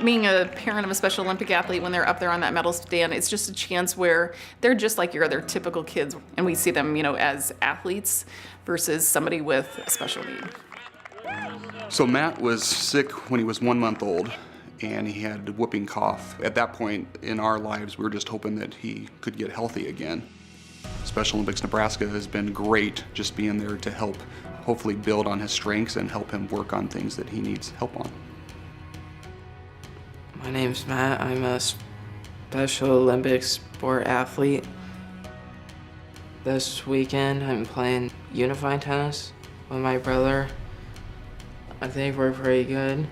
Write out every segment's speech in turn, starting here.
Being a parent of a Special Olympic athlete, when they're up there on that medal stand, it's just a chance where they're just like your other typical kids, and we see them, as athletes versus somebody with a special need. So Matt was sick when he was 1 month old, and he had whooping cough. At that point in our lives, we were just hoping that he could get healthy again. Special Olympics Nebraska has been great, just being there to help hopefully build on his strengths and help him work on things that he needs help on. My name's Matt. I'm a Special Olympics sport athlete. This weekend I'm playing unified tennis with my brother. I think we're pretty good.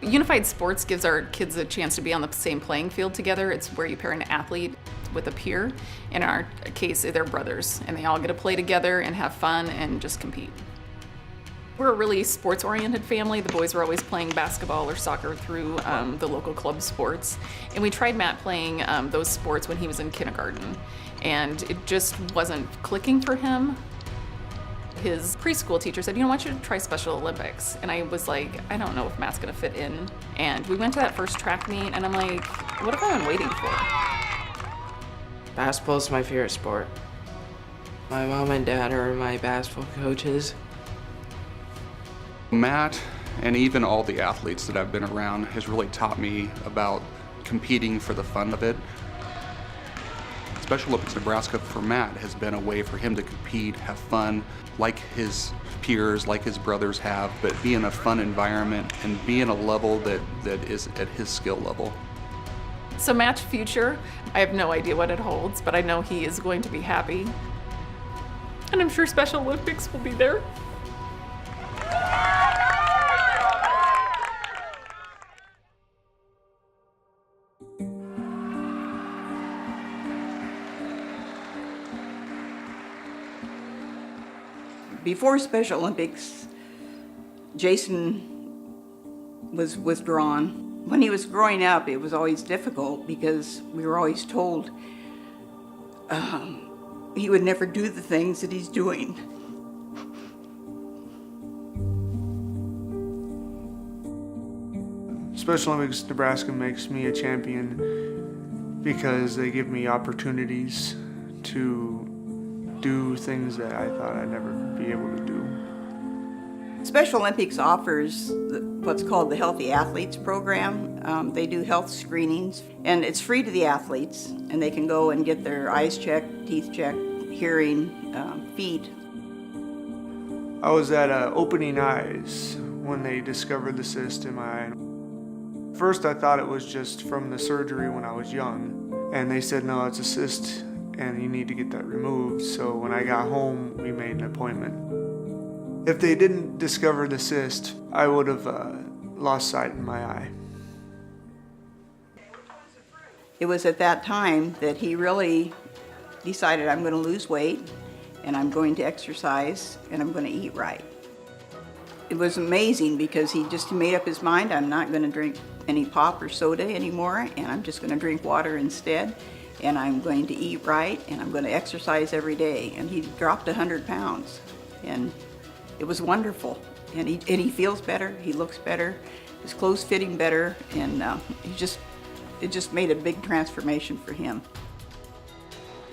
Unified sports gives our kids a chance to be on the same playing field together. It's where you pair an athlete with a peer. In our case, they're brothers, and they all get to play together and have fun and just compete. We're a really sports-oriented family. The boys were always playing basketball or soccer through the local club sports. And we tried Matt playing those sports when he was in kindergarten, and it just wasn't clicking for him. His preschool teacher said, why don't you try Special Olympics? And I was like, I don't know if Matt's gonna fit in. And we went to that first track meet, and I'm like, what have I been waiting for? Basketball's my favorite sport. My mom and dad are my basketball coaches. Matt, and even all the athletes that I've been around, has really taught me about competing for the fun of it. Special Olympics Nebraska for Matt has been a way for him to compete, have fun, like his peers, like his brothers have, but be in a fun environment and be in a level that is at his skill level. So Matt's future, I have no idea what it holds, but I know he is going to be happy. And I'm sure Special Olympics will be there. Before Special Olympics, Jason was withdrawn. When he was growing up, it was always difficult because we were always told he would never do the things that he's doing. Special Olympics Nebraska makes me a champion because they give me opportunities to do things that I thought I'd never be able to do. Special Olympics offers what's called the Healthy Athletes Program. They do health screenings, and it's free to the athletes, and they can go and get their eyes checked, teeth checked, hearing, feet. I was at opening eyes when they discovered the cyst in my eye. First I thought it was just from the surgery when I was young, and they said no, it's a cyst and you need to get that removed. So when I got home, we made an appointment. If they didn't discover the cyst, I would have lost sight in my eye. It was at that time that he really decided, I'm going to lose weight, and I'm going to exercise, and I'm going to eat right. It was amazing because he just made up his mind, I'm not going to drink any pop or soda anymore, and I'm just going to drink water instead, and I'm going to eat right, and I'm going to exercise every day. And he dropped 100 pounds, and it was wonderful. And he feels better, he looks better, his clothes fitting better, and it just made a big transformation for him.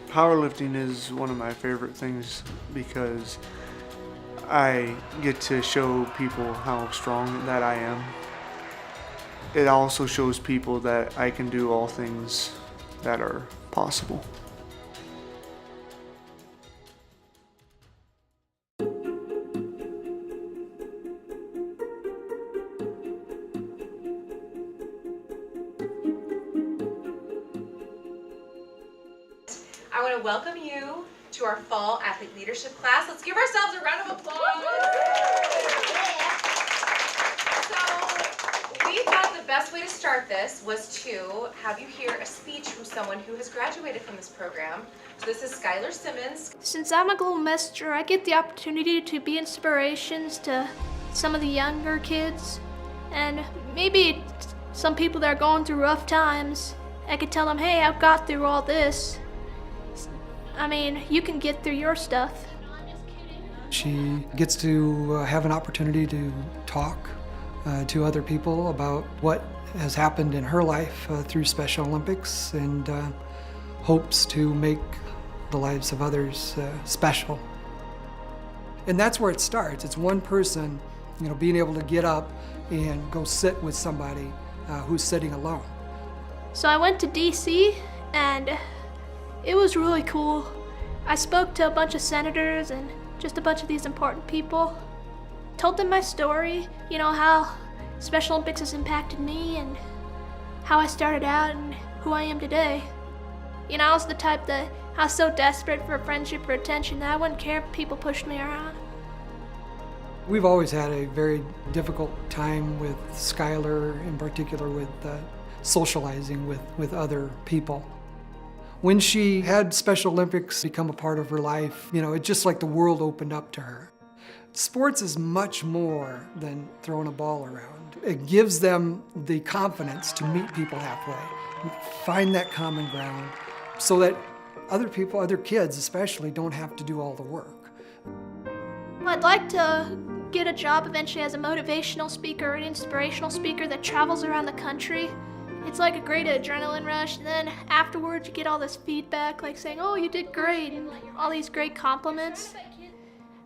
Powerlifting is one of my favorite things because I get to show people how strong that I am. It also shows people that I can do all things that are possible. I want to welcome you to our fall athlete leadership class. Let's give ourselves a round of applause. So we thought the best way to start this was to have you hear a speech from someone who has graduated from this program. So this is Skylar Simmons. Since I'm a global messenger, I get the opportunity to be inspirations to some of the younger kids, and maybe some people that are going through rough times. I could tell them, hey, I've got through all this. I mean, you can get through your stuff. She gets to have an opportunity to talk to other people about what has happened in her life through Special Olympics, and hopes to make the lives of others special. And that's where it starts. It's one person, being able to get up and go sit with somebody who's sitting alone. So I went to DC, and it was really cool. I spoke to a bunch of senators and just a bunch of these important people. Told them my story, how Special Olympics has impacted me and how I started out and who I am today. I was the type that I was so desperate for friendship or attention that I wouldn't care if people pushed me around. We've always had a very difficult time with Skylar, in particular with socializing with other people. When she had Special Olympics become a part of her life, it's just like the world opened up to her. Sports is much more than throwing a ball around. It gives them the confidence to meet people halfway, find that common ground, so that other people, other kids especially, don't have to do all the work. I'd like to get a job eventually as a motivational speaker or an inspirational speaker that travels around the country. It's like a great adrenaline rush, and then afterwards you get all this feedback like saying, oh, you did great, and all these great compliments.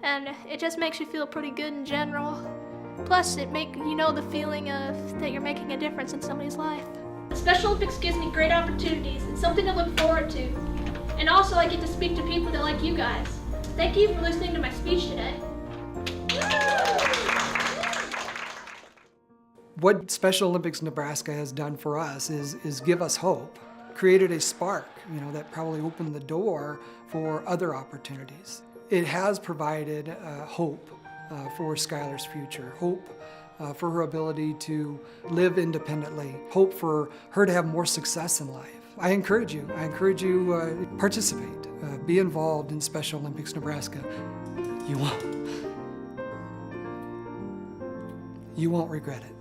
And it just makes you feel pretty good in general. Plus, it makes the feeling of that you're making a difference in somebody's life. The Special Olympics gives me great opportunities and something to look forward to. And also, I get to speak to people that like you guys. Thank you for listening to my speech today. What Special Olympics Nebraska has done for us is give us hope, created a spark, that probably opened the door for other opportunities. It has provided hope for Skylar's future, hope for her ability to live independently, hope for her to have more success in life. I encourage you participate, be involved in Special Olympics Nebraska. You won't regret it.